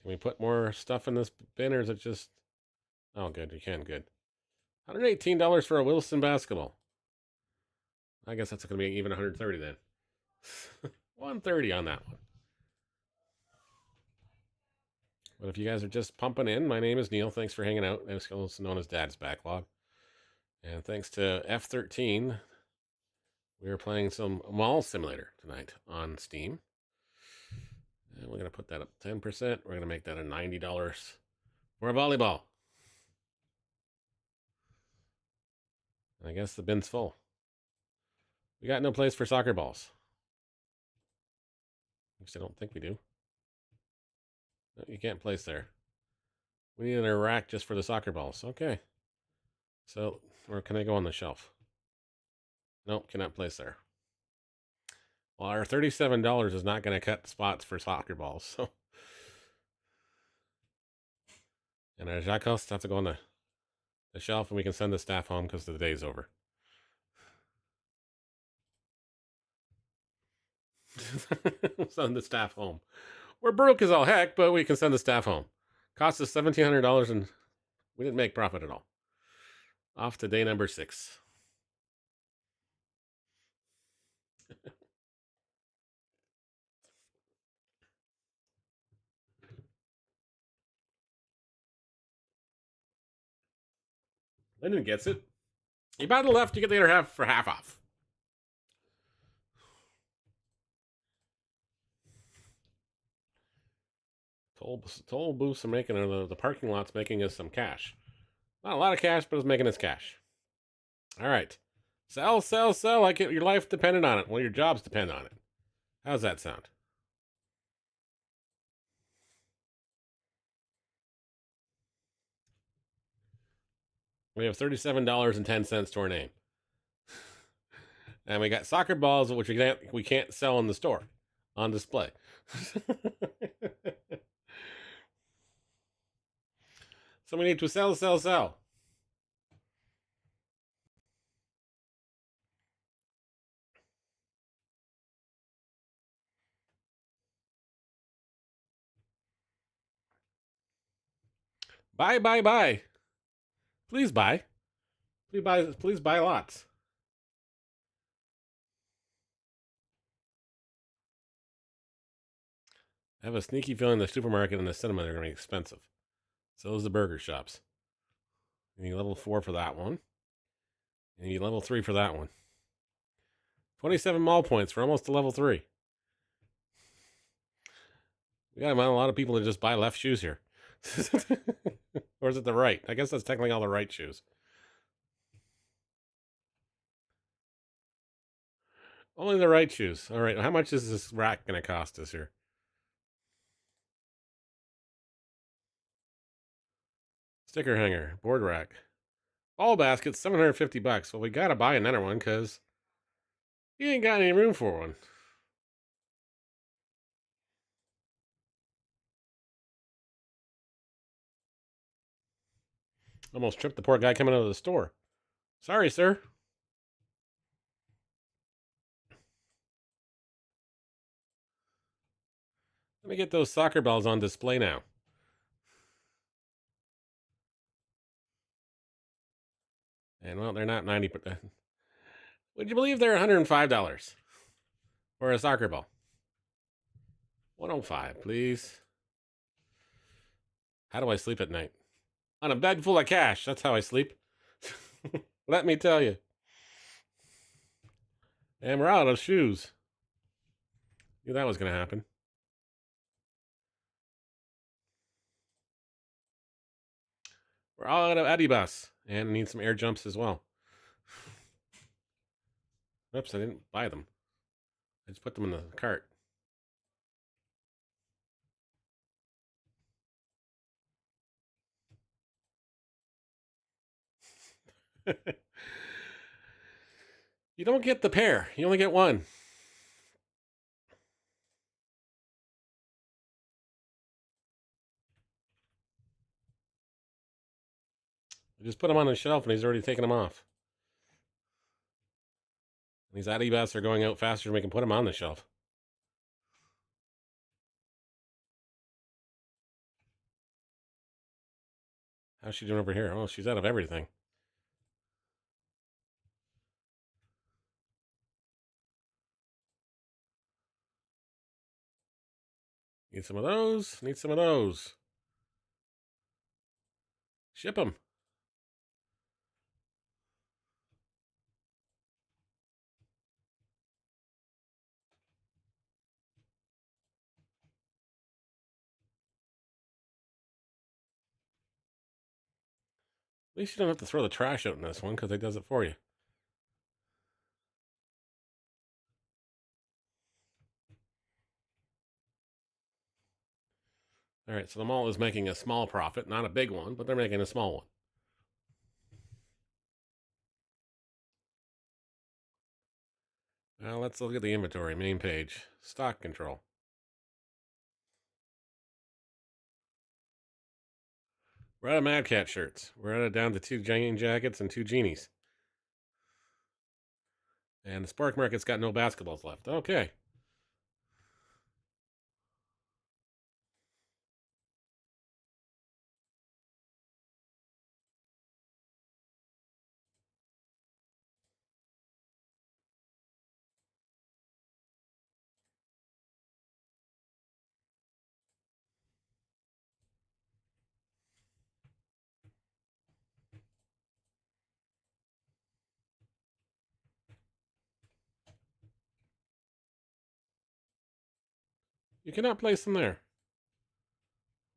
Can we put more stuff in this bin, or is it just... Oh, good, you can, good. $118 for a Wilson basketball. I guess that's going to be even 130 then. 130 on that one. But if you guys are just pumping in, my name is Neil. Thanks for hanging out. I'm also known as Dad's Backlog. And thanks to F13, we are playing some Mall Simulator tonight on Steam. And we're going to put that up 10%. We're going to make that a $90 for a volleyball. I guess the bin's full. We got no place for soccer balls. At least I don't think we do. No, you can't place there. We need a rack just for the soccer balls. Okay. So, or can I go on the shelf? Nope, cannot place there. Well, our $37 is not going to cut spots for soccer balls. So, and our Jacques have to go on the shelf, and we can send the staff home because the day's over. Send the staff home. We're broke as all heck, but we can send the staff home. Cost us $1,700, and we didn't make profit at all. Off to day number 6. Lyndon gets it. You buy the left, you get the other half for half off. Toll booths are making the parking lot's making us some cash. Not a lot of cash, but it's making us cash. All right, sell, sell, sell. Like your life depended on it. Well, your jobs depend on it. How's that sound? We have $37.10 to our name, and we got soccer balls, which we can't sell in the store on display. So we need to sell, sell, sell. Buy, buy, buy. Please buy. Please buy lots. I have a sneaky feeling the supermarket and the cinema are going to be expensive. So is the burger shops. You need level 4 for that one. You need level 3 for that one. 27 mall points for almost to level 3. We got a lot of people that just buy left shoes here. Or is it the right? I guess that's technically all the right shoes. Only the right shoes. All right, how much is this rack going to cost us here? Sticker hanger, board rack. All baskets, $750. Well, we got to buy another one because you ain't got any room for one. Almost tripped the poor guy coming out of the store. Sorry, sir. Let me get those soccer balls on display now. And well, they're not 90%. Would you believe they're $105 for a soccer ball? 105, please. How do I sleep at night? On a bed full of cash. That's how I sleep. Let me tell you. And we're out of shoes. Knew that was going to happen. We're all out of Adibas. And need some air jumps as well. Oops, I didn't buy them. I just put them in the cart. You don't get the pair. You only get one. I just put them on the shelf and he's already taken them off. These Adibas are going out faster than we can put them on the shelf. How's she doing over here? Oh, she's out of everything. Need some of those. Need some of those. Ship them. At least you don't have to throw the trash out in this one because it does it for you. All right, so the mall is making a small profit, not a big one, but they're making a small one. Now let's look at the inventory, main page, stock control. We're out of Mad Cat shirts. We're down to 2 jean jackets and 2 genies. And the Spark Market's got no basketballs left. Okay. You cannot place them there.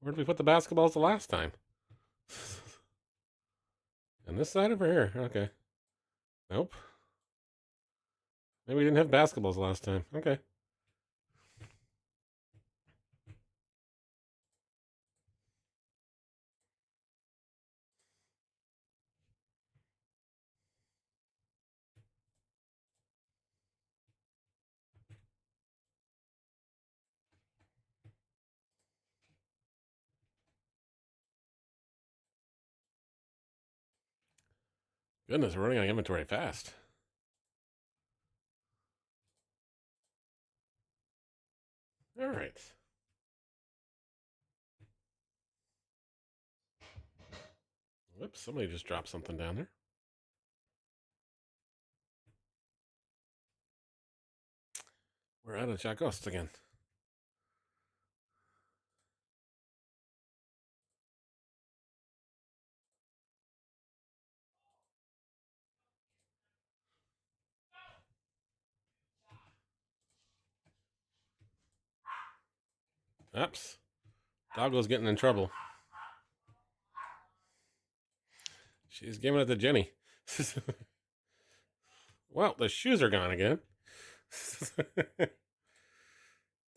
Where did we put the basketballs the last time? On this side over here. Okay. Nope. Maybe we didn't have basketballs last time. Okay. Goodness, we're running out of inventory fast. All right. Whoops, somebody just dropped something down there. We're out of Jagos again. Oops. Doggo's getting in trouble. She's giving it to Jenny. Well, the shoes are gone again. The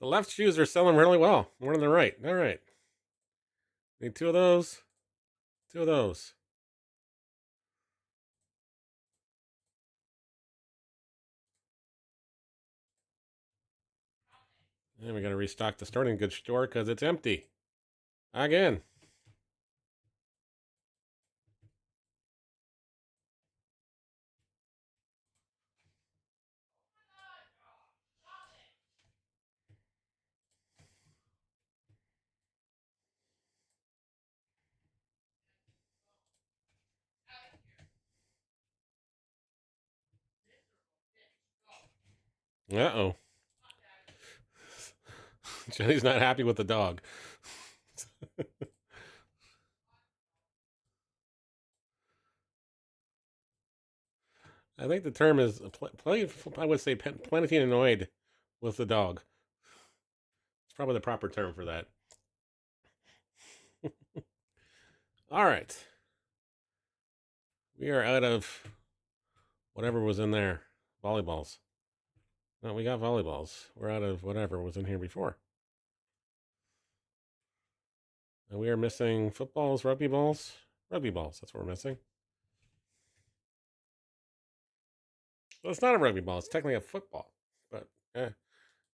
left shoes are selling really well. More than the right. All right. Need two of those. Two of those. And we got to restock the starting goods store because it's empty. Again. Uh-oh. Jenny's not happy with the dog. I think the term is, I would say, plenty annoyed with the dog. It's probably the proper term for that. All right. We are out of whatever was in there. Volleyballs. No, we got volleyballs. We're out of whatever was in here before. And we are missing footballs, rugby balls. Rugby balls, that's what we're missing. Well, it's not a rugby ball. It's technically a football. But,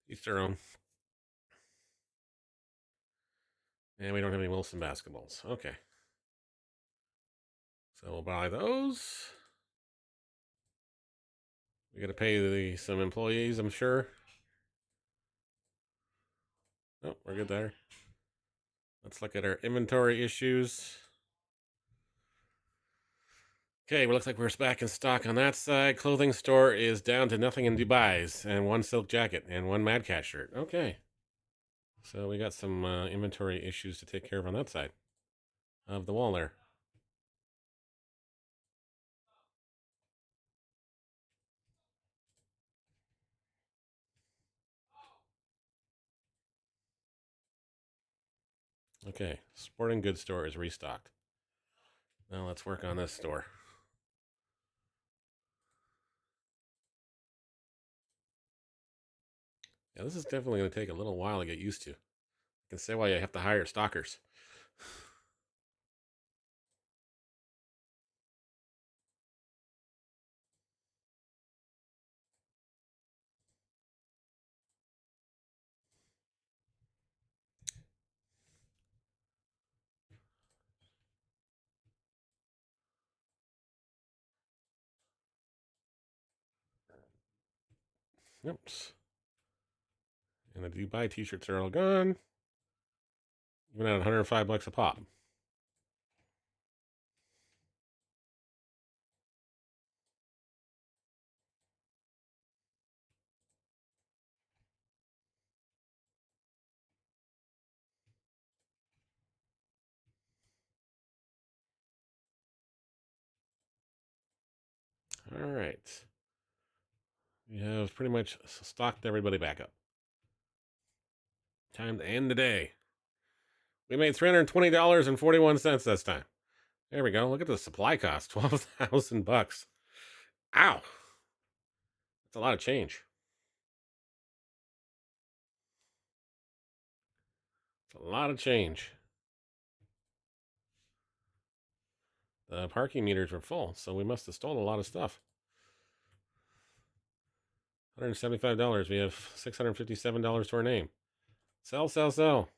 each their own. And we don't have any Wilson basketballs. Okay. So we'll buy those. We got to pay some employees, I'm sure. Oh, we're good there. Let's look at our inventory issues. Okay, well, looks like we're back in stock on that side. Clothing store is down to nothing in Dubai's and one silk jacket and one Mad Cat shirt. Okay. So we got some inventory issues to take care of on that side of the wall there. Okay, sporting goods store is restocked. Now let's work on this store. Yeah, this is definitely going to take a little while to get used to. I can say why you have to hire stockers. Oops. And the Dubai t-shirts are all gone. Even at $105 a pop. All right. We have pretty much stocked everybody back up. Time to end the day. We made $320.41 this time. There we go. Look at the supply cost, $12,000. Ow, that's a lot of change. It's a lot of change. The parking meters were full, so we must have stolen a lot of stuff. $175. We have $657 to our name. Sell, sell, sell.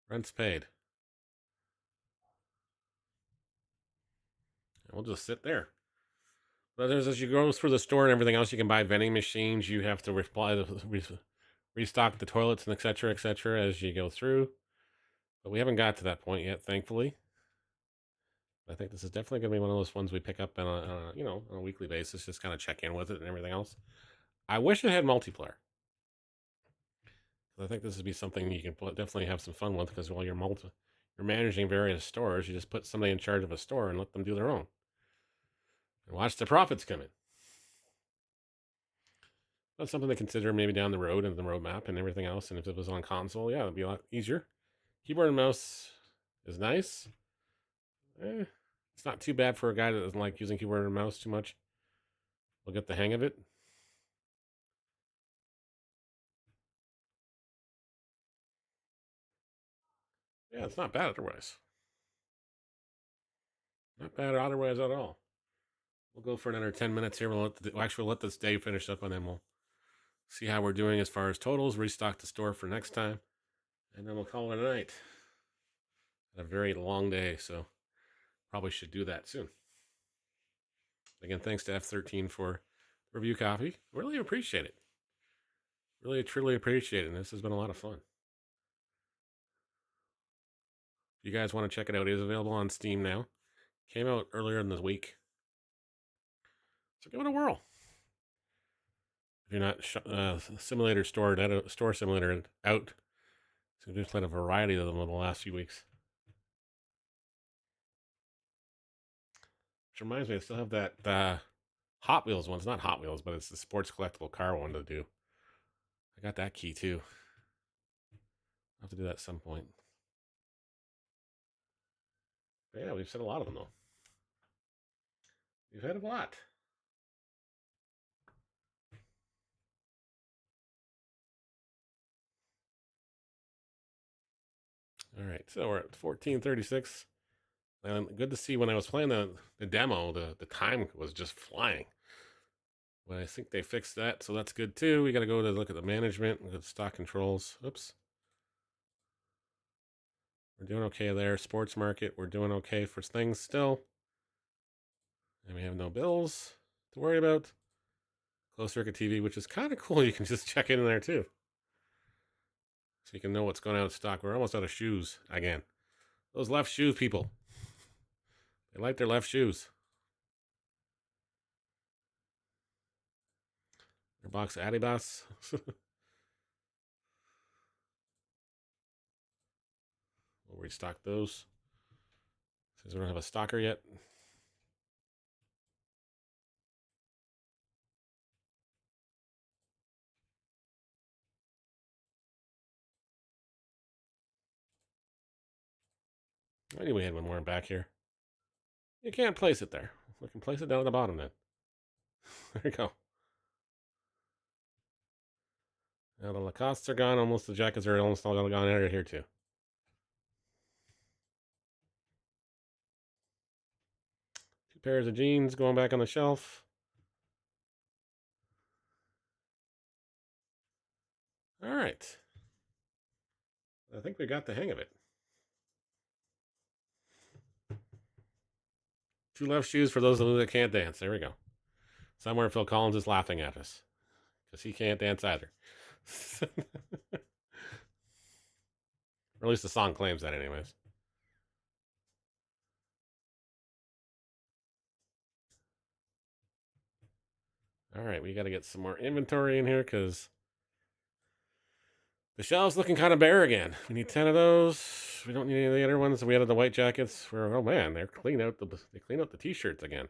Rent's paid. We'll just sit there. But as you go through the store and everything else, you can buy vending machines. You have to restock the toilets and etc. as you go through. But we haven't got to that point yet, thankfully. I think this is definitely going to be one of those ones we pick up on a weekly basis, just kind of check in with it and everything else. I wish it had multiplayer. I think this would be something you can definitely have some fun with, because while you're managing various stores, you just put somebody in charge of a store and let them do their own. And watch the profits come in. That's something to consider maybe down the road and the roadmap and everything else. And if it was on console, yeah, it'd be a lot easier. Keyboard and mouse is nice. It's not too bad for a guy that doesn't like using keyboard and mouse too much. We'll get the hang of it. Yeah, it's not bad otherwise. Not bad otherwise at all. We'll go for another 10 minutes here. We'll let this day finish up, and then we'll see how we're doing as far as totals, restock the store for next time, and then we'll call it a night. A very long day, so probably should do that soon. Again, thanks to F13 for review copy. Really appreciate it. Really, truly appreciate it. And this has been a lot of fun. If you guys want to check it out, it is available on Steam now. Came out earlier in the week. So give it a whirl. If you're not simulator store simulator out, so we've played a variety of them in the last few weeks. Which reminds me, I still have that Hot Wheels one. It's not Hot Wheels, but it's the sports collectible car one to do. I got that key too. I'll have to do that at some point. But yeah, we've said a lot of them though. We've had a lot. All right, so we're at 1436. And good to see when I was playing the demo, the time was just flying. But I think they fixed that, so that's good too. We got to go to look at the management, look at the stock controls. Oops. We're doing okay there. Sports market, we're doing okay for things still. And we have no bills to worry about. Closed circuit TV, which is kind of cool. You can just check in there too. So you can know what's going out of stock. We're almost out of shoes again. Those left shoes people. They like their left shoes. Their box of Adidas. We'll restock those. Since we don't have a stocker yet. I knew we had one more back here. You can't place it there. We can place it down at the bottom then. There you go. Now the Lacoste are gone. Almost the jackets are almost all gone out of here too. Two pairs of jeans going back on the shelf. All right. I think we got the hang of it. Two left shoes for those of you that can't dance. There we go. Somewhere Phil Collins is laughing at us because he can't dance either. Or at least the song claims that anyways. All right, we got to get some more inventory in here because the shelf's looking kind of bare again. We need 10 of those. We don't need any of the other ones. We added the white jackets. Oh man, they clean out the t-shirts again.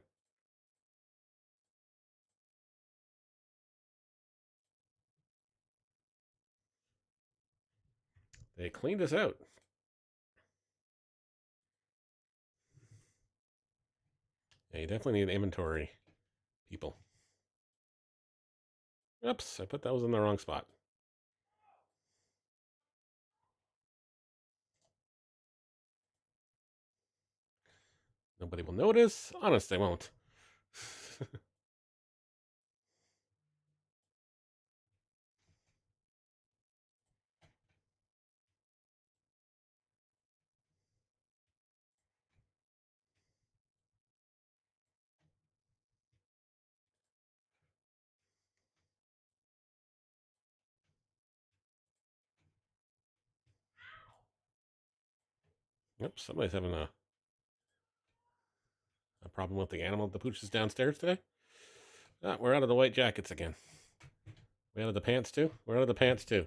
They cleaned us out. Yeah, you definitely need inventory, people. Oops, I put those in the wrong spot. Nobody will notice. Honest, they won't. Yep, somebody's having a problem with the animal. The pooch is downstairs today. Ah, we're out of the white jackets again. We out of the pants too? We're out of the pants too.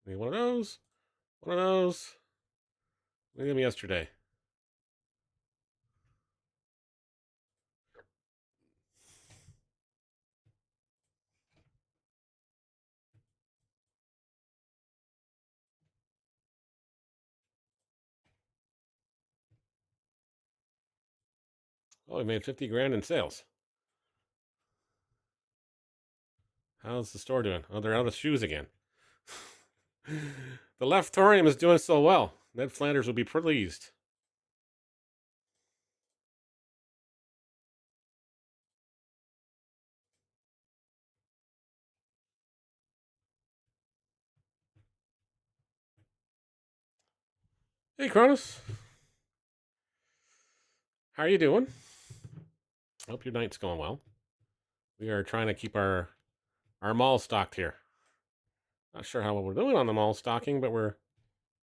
Need one of those. One of those. We did them yesterday. Oh, we made 50 grand in sales. How's the store doing? Oh, they're out of shoes again. The Leftorium is doing so well. Ned Flanders will be pleased. Hey, Cronus. How are you doing? Hope your night's going well. We are trying to keep our mall stocked here. Not sure how well we're doing on the mall stocking, but we're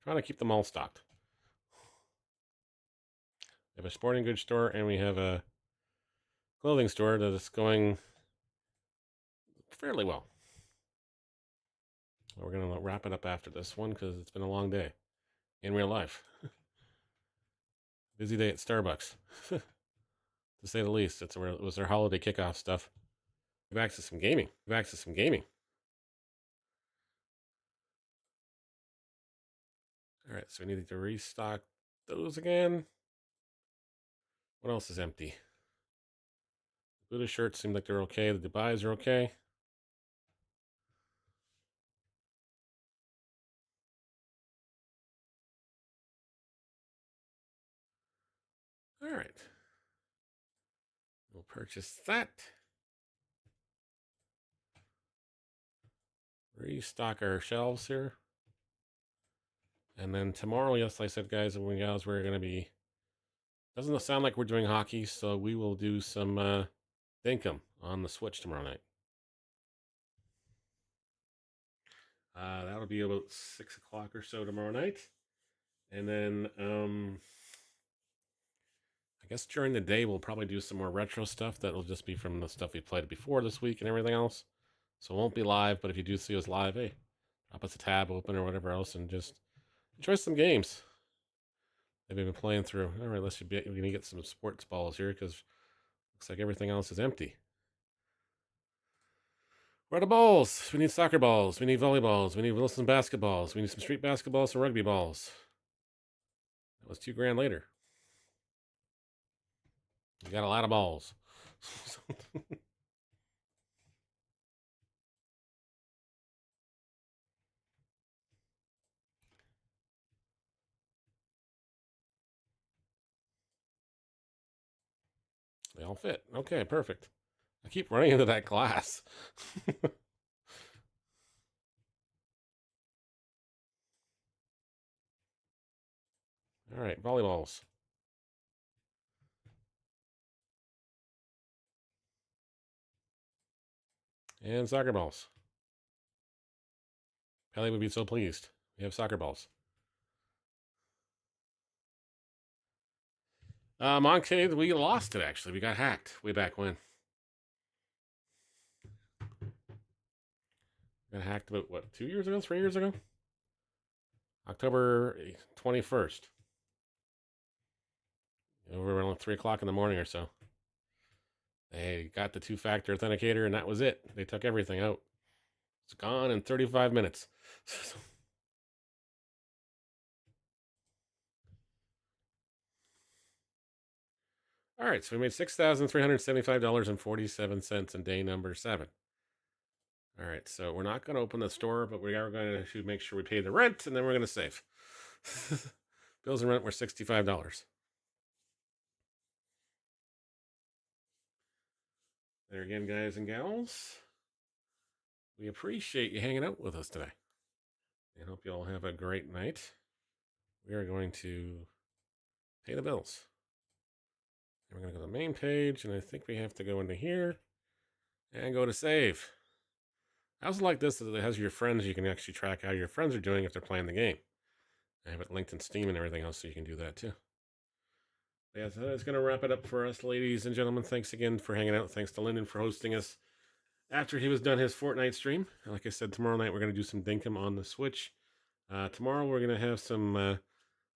trying to keep the mall stocked. We have a sporting goods store and we have a clothing store that is going fairly well. We're going to wrap it up after this one because it's been a long day in real life. Busy day at Starbucks, to say the least. It was their holiday kickoff stuff. Back to some gaming. All right, so we need to restock those again. What else is empty? The Buddha shirts seem like they're okay. The Dubais are okay. All right. We'll purchase that. Restock our shelves here. And then tomorrow, yes, I said, guys and gals, we're going to be... Doesn't sound like we're doing hockey, so we will do some Dinkum on the Switch tomorrow night. That'll be about 6 o'clock or so tomorrow night. And then, I guess during the day, we'll probably do some more retro stuff. That'll just be from the stuff we played before this week and everything else. So it won't be live, but if you do see us live, hey, drop us a tab open or whatever else and just enjoy some games that we've been playing through. All right, we're going to get some sports balls here because looks like everything else is empty. Where are the balls? We need soccer balls. We need volleyballs. We need Wilson basketballs. We need some street basketballs, some rugby balls. That was $2,000 later. You got a lot of balls. They all fit. Okay, perfect. I keep running into that glass. All right, volleyballs. And soccer balls. Pelly would be so pleased. We have soccer balls. Moncade, we lost it actually. We got hacked way back when. Got hacked about, what, 2 years ago? 3 years ago? October 21st. Over around 3 o'clock in the morning or so. They got the two-factor authenticator and that was it. They took everything out. It's gone in 35 minutes. All right, so we made $6,375.47 in day number 7. All right, so we're not going to open the store, but we are going to make sure we pay the rent, and then we're going to save. Bills and rent were $65. There again, guys and gals, we appreciate you hanging out with us today. I hope you all have a great night. We are going to pay the bills. And we're going to go to the main page, and I think we have to go into here and go to save. I also like this that it has your friends. You can actually track how your friends are doing if they're playing the game. I have it linked in Steam and everything else, so you can do that too. But yeah, so that's going to wrap it up for us, ladies and gentlemen. Thanks again for hanging out. Thanks to Lyndon for hosting us after he was done his Fortnite stream. And like I said, tomorrow night we're going to do some Dinkum on the Switch. Tomorrow we're going to have some, I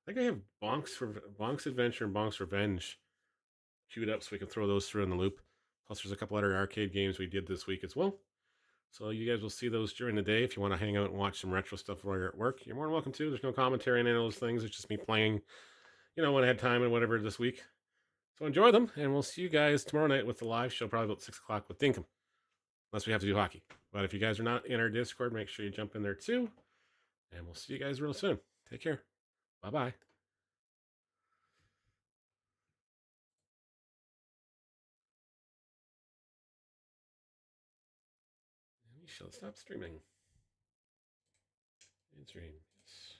think I have Bonk's Adventure and Bonk's Revenge queued up so we can throw those through in the loop. Plus there's a couple other arcade games we did this week as well. So you guys will see those during the day. If you want to hang out and watch some retro stuff while you're at work, you're more than welcome to. There's no commentary on any of those things. It's just me playing, when I had time and whatever this week. So enjoy them, and we'll see you guys tomorrow night with the live show, probably about 6 o'clock with Dinkum. Unless we have to do hockey. But if you guys are not in our Discord, make sure you jump in there too. And we'll see you guys real soon. Take care. Bye-bye. We shall stop streaming. End stream. Yes.